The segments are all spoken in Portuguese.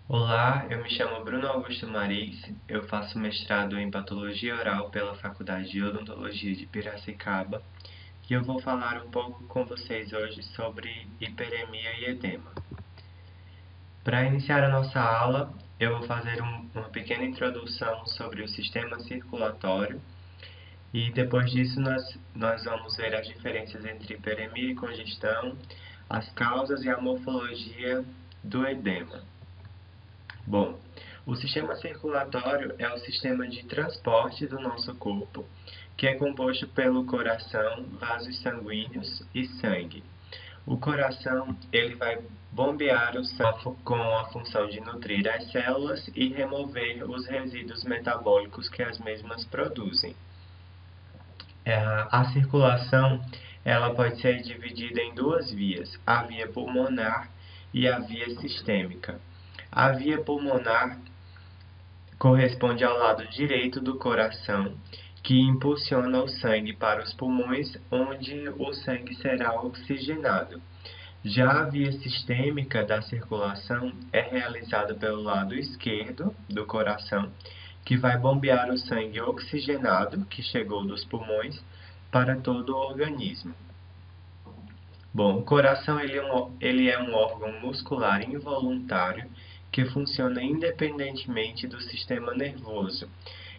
Olá, eu me chamo Bruno Augusto Maris, eu faço mestrado em Patologia Oral pela Faculdade de Odontologia de Piracicaba e eu vou falar um pouco com vocês hoje sobre hiperemia e edema. Para iniciar a nossa aula, eu vou fazer uma pequena introdução sobre o sistema circulatório e depois disso nós vamos ver as diferenças entre hiperemia e congestão, as causas e a morfologia do edema. Bom, o sistema circulatório é o sistema de transporte do nosso corpo, que é composto pelo coração, vasos sanguíneos e sangue. O coração ele vai bombear o sangue com a função de nutrir as células e remover os resíduos metabólicos que as mesmas produzem. A circulação ela pode ser dividida em duas vias, a via pulmonar e a via sistêmica. A via pulmonar corresponde ao lado direito do coração, que impulsiona o sangue para os pulmões, onde o sangue será oxigenado. Já a via sistêmica da circulação é realizada pelo lado esquerdo do coração, que vai bombear o sangue oxigenado, que chegou dos pulmões, para todo o organismo. Bom, o coração ele é um órgão muscular involuntário que funciona independentemente do sistema nervoso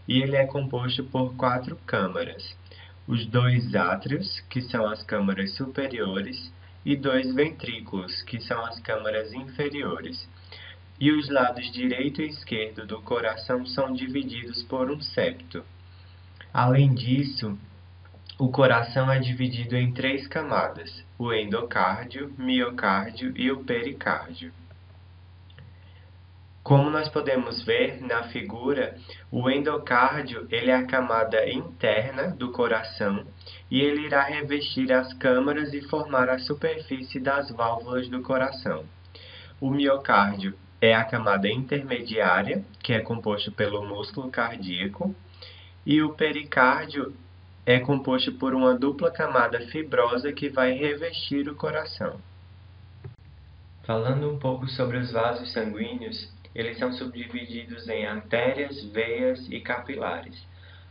e ele é composto por quatro câmaras: os dois átrios, que são as câmaras superiores, e dois ventrículos, que são as câmaras inferiores. E os lados direito e esquerdo do coração são divididos por um septo. Além disso, o coração é dividido em três camadas: o endocárdio, miocárdio e o pericárdio. Como nós podemos ver na figura, o endocárdio ele é a camada interna do coração e ele irá revestir as câmaras e formar a superfície das válvulas do coração. O miocárdio é a camada intermediária, que é composto pelo músculo cardíaco, e o pericárdio é composto por uma dupla camada fibrosa que vai revestir o coração. Falando um pouco sobre os vasos sanguíneos, eles são subdivididos em artérias, veias e capilares.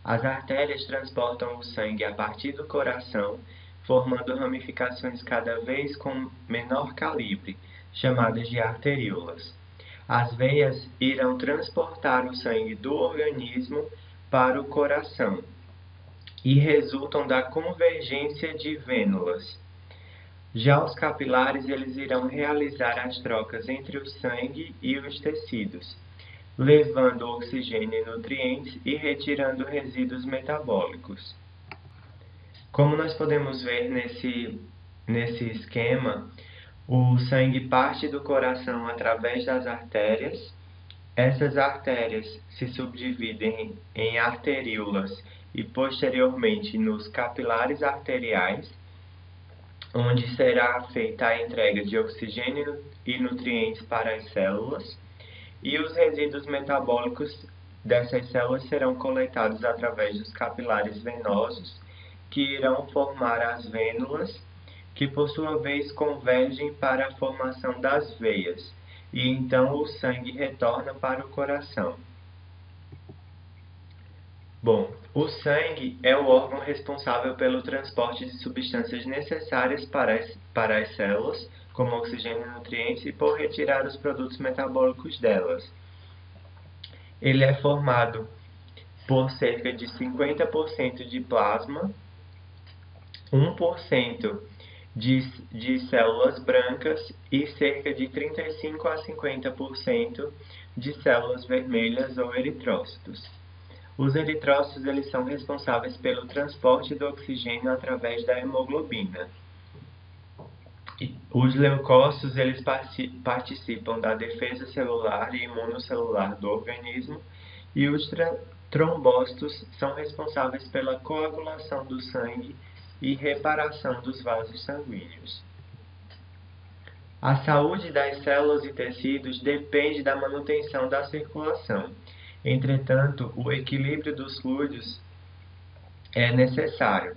As artérias transportam o sangue a partir do coração, formando ramificações cada vez com menor calibre, chamadas de arteríolas. As veias irão transportar o sangue do organismo para o coração e resultam da convergência de vênulas. Já os capilares eles irão realizar as trocas entre o sangue e os tecidos, levando oxigênio e nutrientes e retirando resíduos metabólicos. Como nós podemos ver nesse esquema, o sangue parte do coração através das artérias. Essas artérias se subdividem em arteríolas e posteriormente nos capilares arteriais, onde será feita a entrega de oxigênio e nutrientes para as células, e os resíduos metabólicos dessas células serão coletados através dos capilares venosos, que irão formar as vênulas, que por sua vez convergem para a formação das veias, e então o sangue retorna para o coração. Bom, o sangue é o órgão responsável pelo transporte de substâncias necessárias para as células, como oxigênio e nutrientes, e por retirar os produtos metabólicos delas. Ele é formado por cerca de 50% de plasma, 1% de células brancas e cerca de 35 a 50% de células vermelhas ou eritrócitos. Os eritrócitos eles são responsáveis pelo transporte do oxigênio através da hemoglobina. Os leucócitos eles participam da defesa celular e imunocelular do organismo e os trombócitos são responsáveis pela coagulação do sangue e reparação dos vasos sanguíneos. A saúde das células e tecidos depende da manutenção da circulação. Entretanto, o equilíbrio dos fluidos é necessário.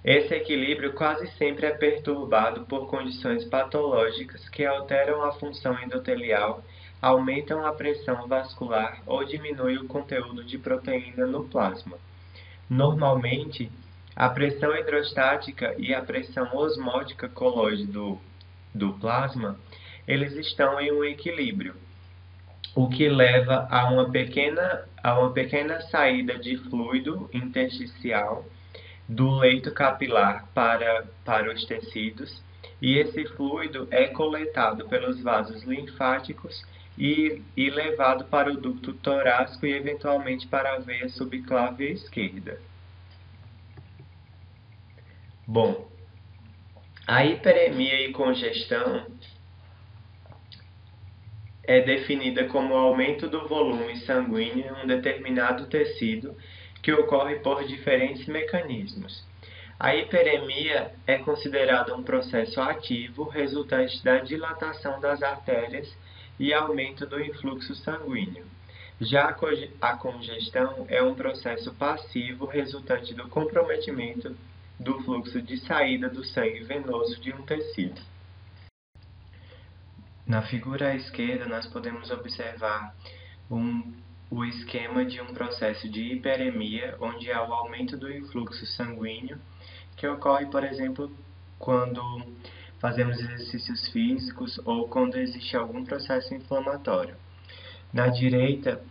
Esse equilíbrio quase sempre é perturbado por condições patológicas que alteram a função endotelial, aumentam a pressão vascular ou diminuem o conteúdo de proteína no plasma. Normalmente, a pressão hidrostática e a pressão osmótica colóide do plasma, eles estão em um equilíbrio, o que leva a uma pequena saída de fluido intersticial do leito capilar para os tecidos, e esse fluido é coletado pelos vasos linfáticos e levado para o ducto torácico e eventualmente para a veia subclávia esquerda. Bom, a hiperemia e congestão é definida como o aumento do volume sanguíneo em um determinado tecido que ocorre por diferentes mecanismos. A hiperemia é considerada um processo ativo resultante da dilatação das artérias e aumento do influxo sanguíneo. Já a congestão é um processo passivo resultante do comprometimento do fluxo de saída do sangue venoso de um tecido. Na figura à esquerda, nós podemos observar o esquema de um processo de hiperemia, onde há o aumento do influxo sanguíneo, que ocorre, por exemplo, quando fazemos exercícios físicos ou quando existe algum processo inflamatório. Na direita,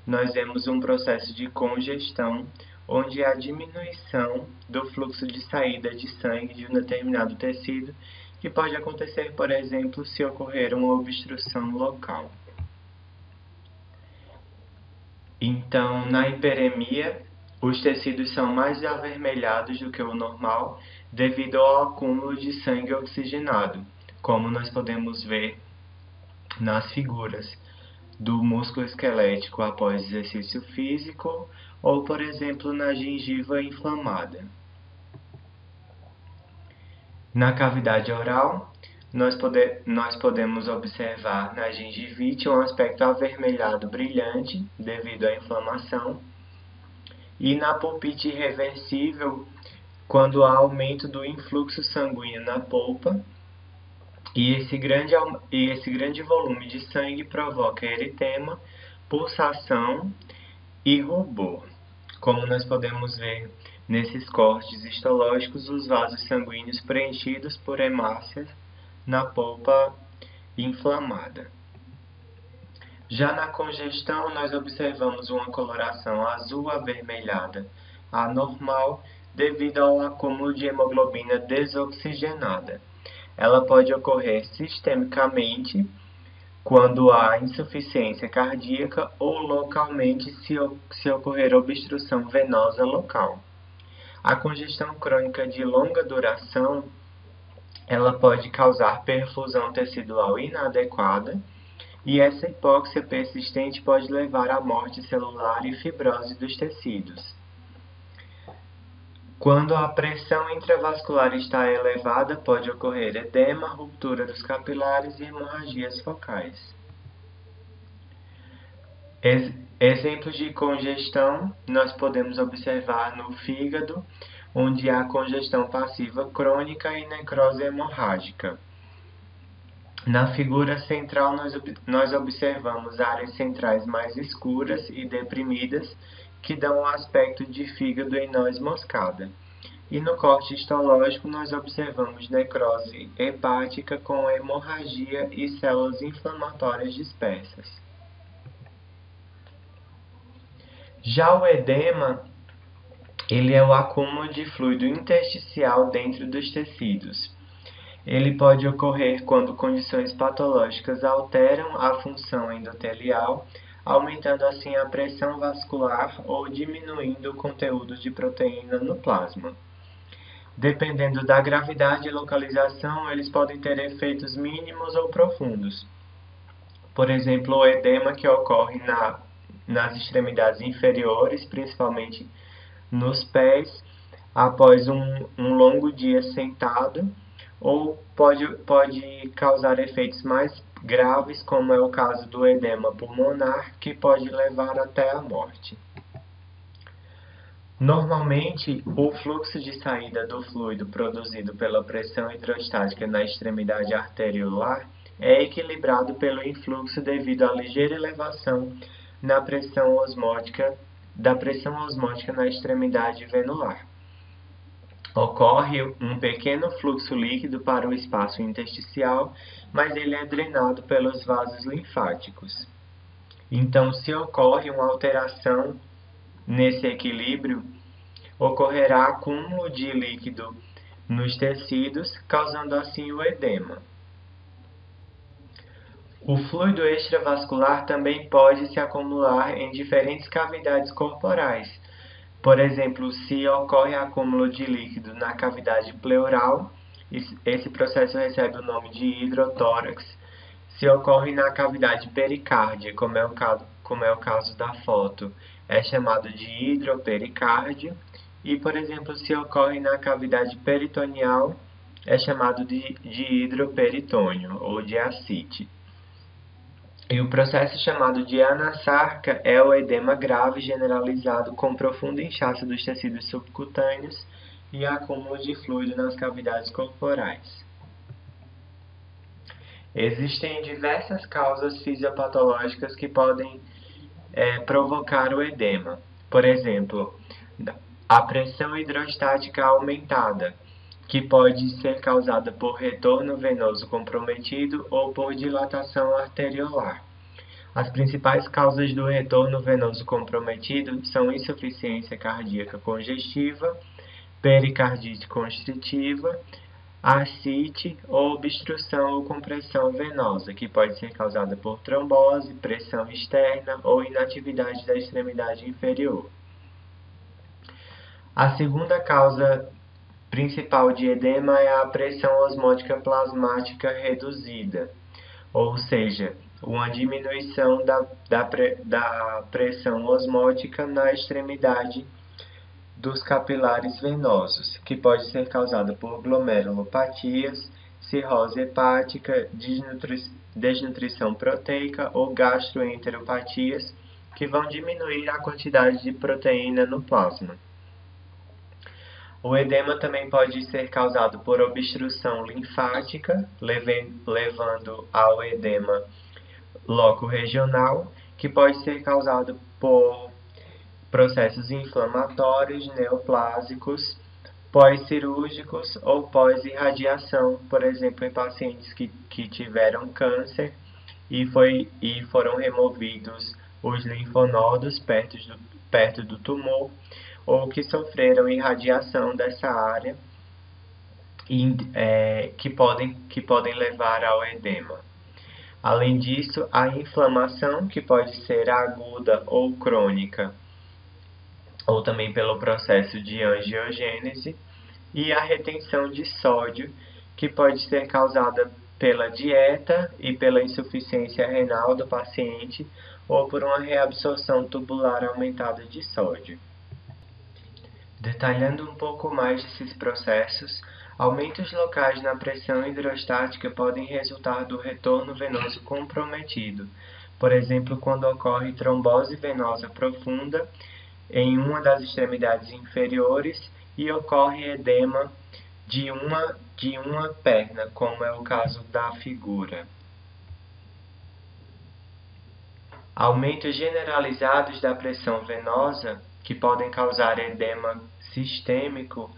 nós vemos um processo de congestão, onde há diminuição do fluxo de saída de sangue de um determinado tecido, que pode acontecer, por exemplo, se ocorrer uma obstrução local. Então, na hiperemia, os tecidos são mais avermelhados do que o normal devido ao acúmulo de sangue oxigenado, como nós podemos ver nas figuras do músculo esquelético após exercício físico ou, por exemplo, na gengiva inflamada. Na cavidade oral, nós podemos observar na gengivite um aspecto avermelhado brilhante devido à inflamação, e na pulpite irreversível, quando há aumento do influxo sanguíneo na polpa, e esse grande volume de sangue provoca eritema, pulsação e rubor. Como nós podemos ver nesses cortes histológicos, os vasos sanguíneos preenchidos por hemácias na polpa inflamada. Já na congestão, nós observamos uma coloração azul avermelhada anormal devido ao acúmulo de hemoglobina desoxigenada. Ela pode ocorrer sistemicamente quando há insuficiência cardíaca ou localmente se ocorrer obstrução venosa local. A congestão crônica de longa duração, ela pode causar perfusão tecidual inadequada, e essa hipóxia persistente pode levar à morte celular e fibrose dos tecidos. Quando a pressão intravascular está elevada, pode ocorrer edema, ruptura dos capilares e hemorragias focais. Exemplos de congestão nós podemos observar no fígado, onde há congestão passiva crônica e necrose hemorrágica. Na figura central, nós observamos áreas centrais mais escuras e deprimidas, que dão um aspecto de fígado em noz moscada. E no corte histológico, nós observamos necrose hepática com hemorragia e células inflamatórias dispersas. Já o edema, ele é o acúmulo de fluido intersticial dentro dos tecidos. Ele pode ocorrer quando condições patológicas alteram a função endotelial, aumentando assim a pressão vascular ou diminuindo o conteúdo de proteína no plasma. Dependendo da gravidade e localização, eles podem ter efeitos mínimos ou profundos. Por exemplo, o edema que ocorre nas extremidades inferiores, principalmente nos pés, após um longo dia sentado, ou pode causar efeitos mais graves, como é o caso do edema pulmonar, que pode levar até a morte. Normalmente, o fluxo de saída do fluido produzido pela pressão hidrostática na extremidade arteriolar é equilibrado pelo influxo devido à ligeira elevação da pressão osmótica na extremidade venular. Ocorre um pequeno fluxo líquido para o espaço intersticial, mas ele é drenado pelos vasos linfáticos. Então, se ocorre uma alteração nesse equilíbrio, ocorrerá acúmulo de líquido nos tecidos, causando assim o edema. O fluido extravascular também pode se acumular em diferentes cavidades corporais. Por exemplo, se ocorre acúmulo de líquido na cavidade pleural, esse processo recebe o nome de hidrotórax. Se ocorre na cavidade pericárdia, como é o caso da foto, é chamado de hidropericárdia. E, por exemplo, se ocorre na cavidade peritoneal, é chamado de hidroperitônio ou de ascite. E o processo chamado de anasarca é o edema grave generalizado com profundo inchaço dos tecidos subcutâneos e acúmulo de fluido nas cavidades corporais. Existem diversas causas fisiopatológicas que podem provocar o edema. Por exemplo, a pressão hidrostática aumentada, que pode ser causada por retorno venoso comprometido ou por dilatação arteriolar. As principais causas do retorno venoso comprometido são insuficiência cardíaca congestiva, pericardite constritiva, ascite ou obstrução ou compressão venosa, que pode ser causada por trombose, pressão externa ou inatividade da extremidade inferior. A segunda causa principal de edema é a pressão osmótica plasmática reduzida, ou seja, uma diminuição da pressão osmótica na extremidade dos capilares venosos, que pode ser causada por glomerulopatias, cirrose hepática, desnutrição proteica ou gastroenteropatias, que vão diminuir a quantidade de proteína no plasma. O edema também pode ser causado por obstrução linfática, levando ao edema loco-regional, que pode ser causado por processos inflamatórios neoplásicos, pós-cirúrgicos ou pós-irradiação, por exemplo, em pacientes que tiveram câncer e foram removidos os linfonodos perto do tumor, ou que sofreram irradiação dessa área que podem levar ao edema. Além disso, a inflamação, que pode ser aguda ou crônica, ou também pelo processo de angiogênese, e a retenção de sódio, que pode ser causada pela dieta e pela insuficiência renal do paciente, ou por uma reabsorção tubular aumentada de sódio. Detalhando um pouco mais desses processos, aumentos locais na pressão hidrostática podem resultar do retorno venoso comprometido, por exemplo, quando ocorre trombose venosa profunda em uma das extremidades inferiores e ocorre edema de uma perna, como é o caso da figura. Aumentos generalizados da pressão venosa, que podem causar edema sistêmico,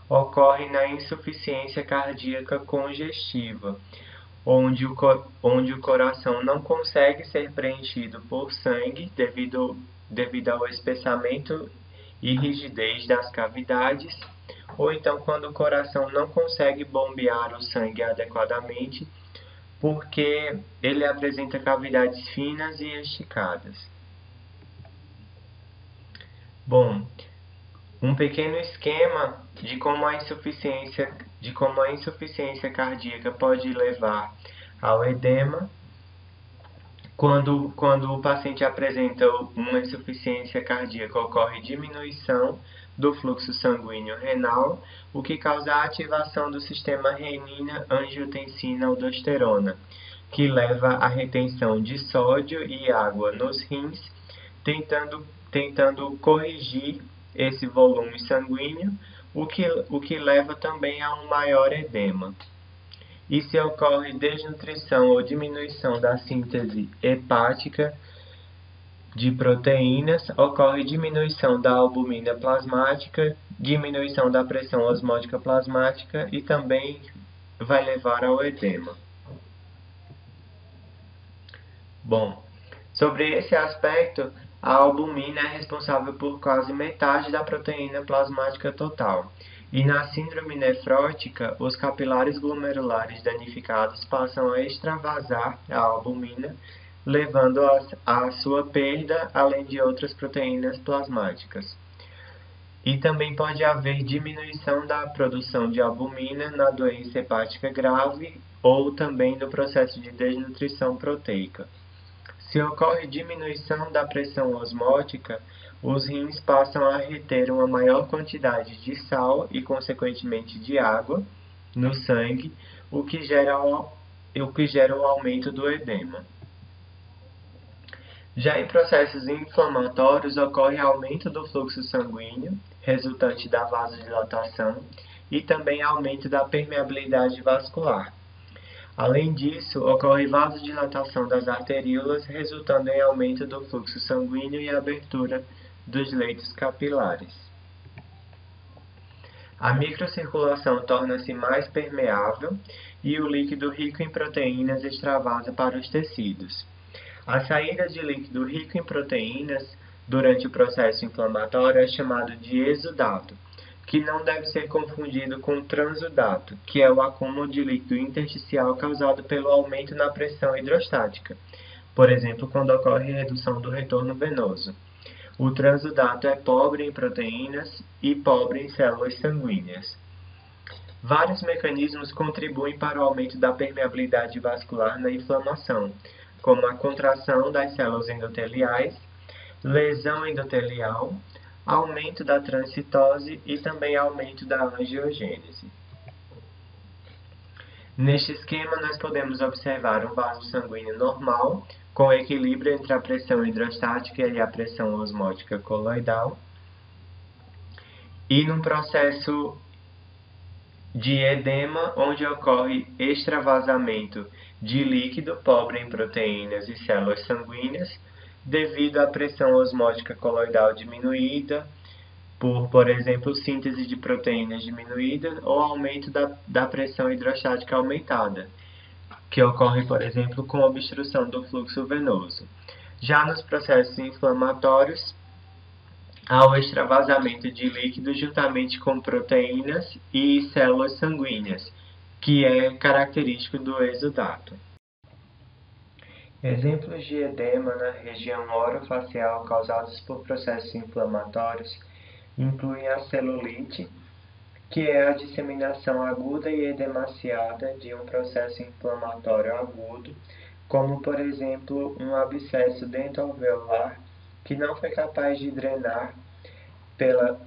ocorrem na insuficiência cardíaca congestiva, onde o coração não consegue ser preenchido por sangue devido ao espessamento e rigidez das cavidades, ou então quando o coração não consegue bombear o sangue adequadamente, porque ele apresenta cavidades finas e esticadas. Bom, um pequeno esquema de como a insuficiência cardíaca pode levar ao edema. Quando o paciente apresenta uma insuficiência cardíaca, ocorre diminuição do fluxo sanguíneo renal, o que causa a ativação do sistema renina-angiotensina-aldosterona, que leva à retenção de sódio e água nos rins, tentando corrigir esse volume sanguíneo, o que leva também a um maior edema. E se ocorre desnutrição ou diminuição da síntese hepática de proteínas, ocorre diminuição da albumina plasmática, diminuição da pressão osmótica plasmática e também vai levar ao edema. Bom, sobre esse aspecto, a albumina é responsável por quase metade da proteína plasmática total. E na síndrome nefrótica, os capilares glomerulares danificados passam a extravasar a albumina, levando à sua perda, além de outras proteínas plasmáticas. E também pode haver diminuição da produção de albumina na doença hepática grave ou também no processo de desnutrição proteica. Se ocorre diminuição da pressão osmótica, os rins passam a reter uma maior quantidade de sal e, consequentemente, de água no sangue, o que gera o aumento do edema. Já em processos inflamatórios, ocorre aumento do fluxo sanguíneo, resultante da vasodilatação, e também aumento da permeabilidade vascular. Além disso, ocorre vasodilatação das arteríolas, resultando em aumento do fluxo sanguíneo e abertura dos leitos capilares. A microcirculação torna-se mais permeável e o líquido rico em proteínas extravasa para os tecidos. A saída de líquido rico em proteínas durante o processo inflamatório é chamado de exudato, que não deve ser confundido com transudato, que é o acúmulo de líquido intersticial causado pelo aumento na pressão hidrostática, por exemplo, quando ocorre redução do retorno venoso. O transudato é pobre em proteínas e pobre em células sanguíneas. Vários mecanismos contribuem para o aumento da permeabilidade vascular na inflamação, como a contração das células endoteliais, lesão endotelial, aumento da transcitose e também aumento da angiogênese. Neste esquema, nós podemos observar um vaso sanguíneo normal, com equilíbrio entre a pressão hidrostática e a pressão osmótica coloidal, e num processo de edema, onde ocorre extravasamento de líquido pobre em proteínas e células sanguíneas, devido à pressão osmótica coloidal diminuída, por exemplo, síntese de proteínas diminuída ou aumento da pressão hidrostática aumentada, que ocorre, por exemplo, com obstrução do fluxo venoso. Já nos processos inflamatórios, há o extravasamento de líquido juntamente com proteínas e células sanguíneas, que é característico do exudato. Exemplos de edema na região orofacial causados por processos inflamatórios incluem a celulite, que é a disseminação aguda e edemaciada de um processo inflamatório agudo, como, por exemplo, um abscesso dentoalveolar que não foi capaz de drenar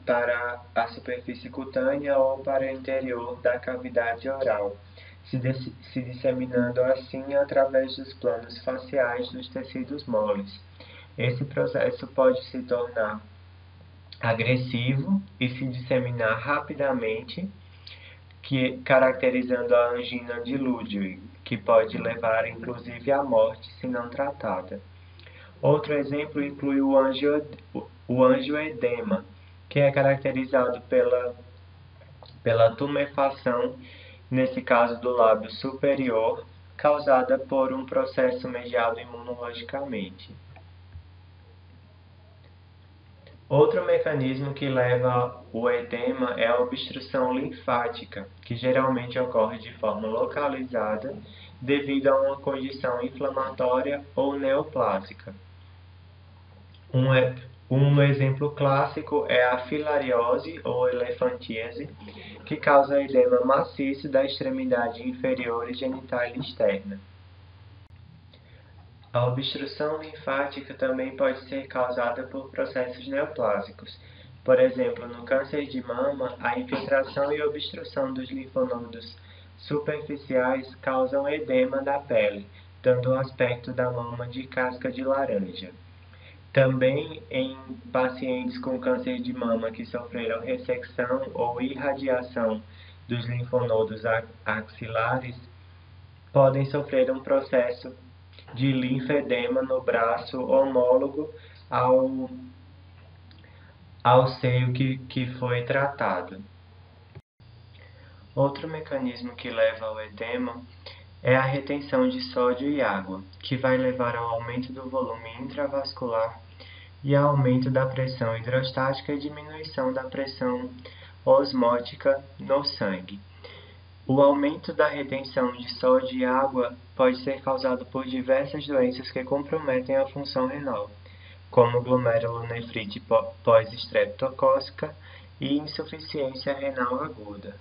para a superfície cutânea ou para o interior da cavidade oral, se disseminando assim através dos planos faciais dos tecidos moles. Esse processo pode se tornar agressivo e se disseminar rapidamente, caracterizando a angina de Ludwig, que pode levar inclusive à morte se não tratada. Outro exemplo inclui o angioedema, que é caracterizado pela tumefação, nesse caso do lábio superior, causada por um processo mediado imunologicamente. Outro mecanismo que leva ao edema é a obstrução linfática, que geralmente ocorre de forma localizada devido a uma condição inflamatória ou neoplásica. Um exemplo clássico é a filariose ou elefantíase, que causa edema maciço da extremidade inferior e genital externa. A obstrução linfática também pode ser causada por processos neoplásicos. Por exemplo, no câncer de mama, a infiltração e obstrução dos linfonodos superficiais causam edema da pele, dando o aspecto da mama de casca de laranja. Também em pacientes com câncer de mama que sofreram ressecção ou irradiação dos linfonodos axilares, podem sofrer um processo de linfedema no braço homólogo ao seio que foi tratado. Outro mecanismo que leva ao edema é a retenção de sódio e água, que vai levar ao aumento do volume intravascular e ao aumento da pressão hidrostática e diminuição da pressão osmótica no sangue. O aumento da retenção de sódio e água pode ser causado por diversas doenças que comprometem a função renal, como glomerulonefrite pós-estreptocócica e insuficiência renal aguda.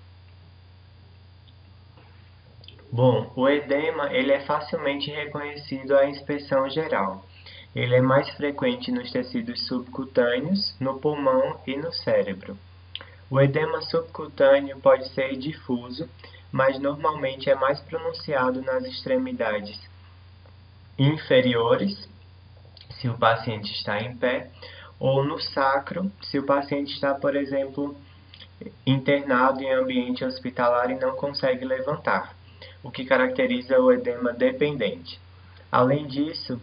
Bom, o edema ele é facilmente reconhecido à inspeção geral. Ele é mais frequente nos tecidos subcutâneos, no pulmão e no cérebro. O edema subcutâneo pode ser difuso, mas normalmente é mais pronunciado nas extremidades inferiores, se o paciente está em pé, ou no sacro, se o paciente está, por exemplo, internado em ambiente hospitalar e não consegue levantar, o que caracteriza o edema dependente. Além disso,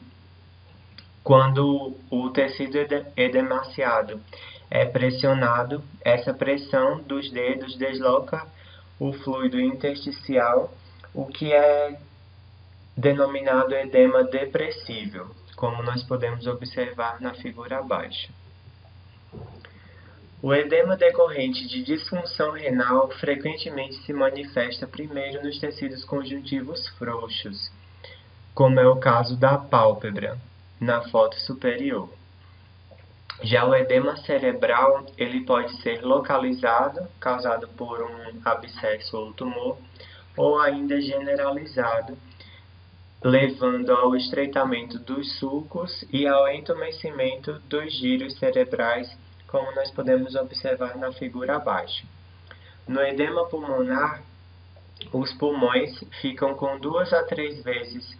quando o tecido edemaciado é pressionado, essa pressão dos dedos desloca o fluido intersticial, o que é denominado edema depressível, como nós podemos observar na figura abaixo. O edema decorrente de disfunção renal frequentemente se manifesta primeiro nos tecidos conjuntivos frouxos, como é o caso da pálpebra, na foto superior. Já o edema cerebral, ele pode ser localizado, causado por um abscesso ou tumor, ou ainda generalizado, levando ao estreitamento dos sulcos e ao entumecimento dos gírios cerebrais, como nós podemos observar na figura abaixo. No edema pulmonar, os pulmões ficam com 2 a 3 vezes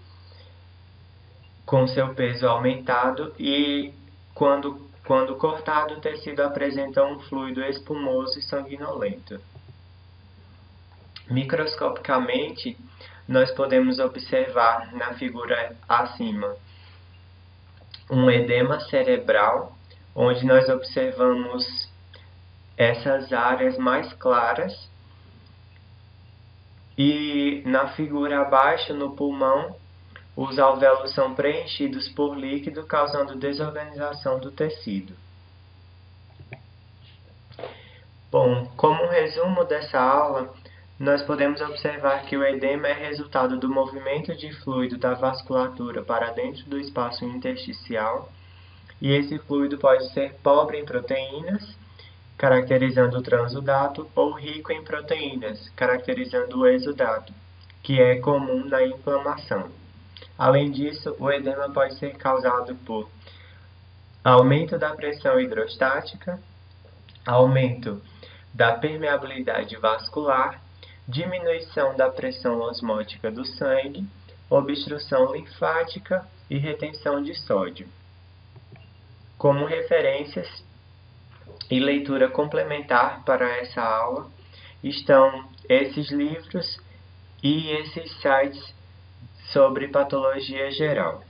com seu peso aumentado e, quando cortado, o tecido apresenta um fluido espumoso e sanguinolento. Microscopicamente, nós podemos observar na figura acima um edema cerebral, onde nós observamos essas áreas mais claras, e na figura abaixo, no pulmão, os alvéolos são preenchidos por líquido, causando desorganização do tecido. Bom, como um resumo dessa aula, nós podemos observar que o edema é resultado do movimento de fluido da vasculatura para dentro do espaço intersticial, e esse fluido pode ser pobre em proteínas, caracterizando o transudato, ou rico em proteínas, caracterizando o exudato, que é comum na inflamação. Além disso, o edema pode ser causado por aumento da pressão hidrostática, aumento da permeabilidade vascular, diminuição da pressão osmótica do sangue, obstrução linfática e retenção de sódio. Como referências e leitura complementar para essa aula estão esses livros e esses sites sobre patologia geral.